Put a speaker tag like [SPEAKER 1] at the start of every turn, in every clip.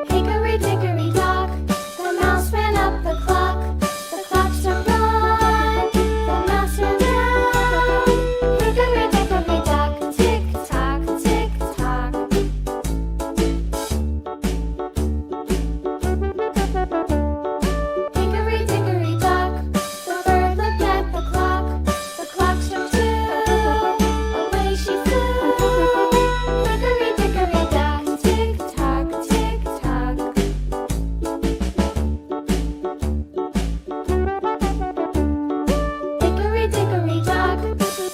[SPEAKER 1] Hickory dickory dock, the mouse ran up the clock. The clock struck one, the mouse ran down. Hickory dickory dock, tick tock, tick tock. Hickory dickory dock, the bird looked at the clock. The clock struck two, away she flew. Hickory dickory dock, tick tock, tick tock. Hickory dickory dock,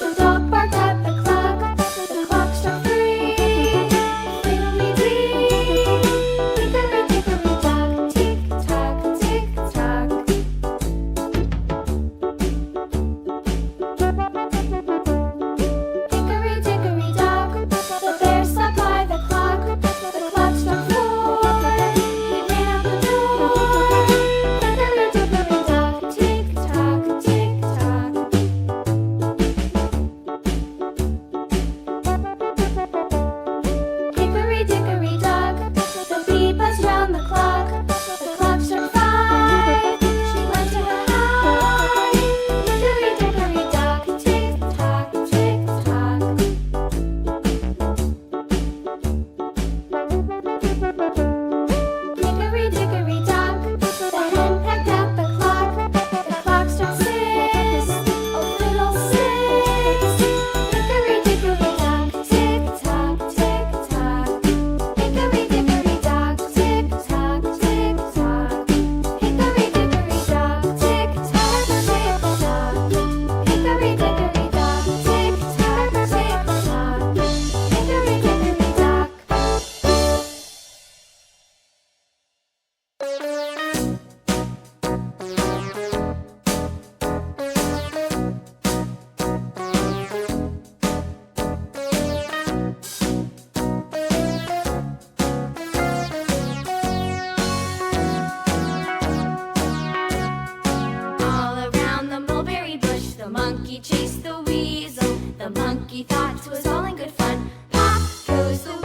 [SPEAKER 1] the dog barked at the clock. The clock struck three, fiddly-dee. Hickory dickory dock, tick tock, tick tock. Hickory dickory dock, the bear sat by the clock. The clock struck four, he ran out the door. Hickory dickory dock, tick tock, tick tock. Hickory dickory dock, the bee buzzed round the clock. The clock struck five, she went to her hive. Hickory dickory dock, tick tock, tick tock. Hickory dickory dock, the hen pecked at the clock. The clock struck six, oh fiddle-six. Hickory dickory dock, tick tock, tick tock. Hickory dickory dock, tick tock, tick tock. Hickory dickory dock, tick tock, tick tock. Hickory dickory dock, tick tock, tick tock. Hickory dickory dock. All around the mulberry bush, the monkey chased the weasel. The monkey thought 'twas all in good fun. Pop goes the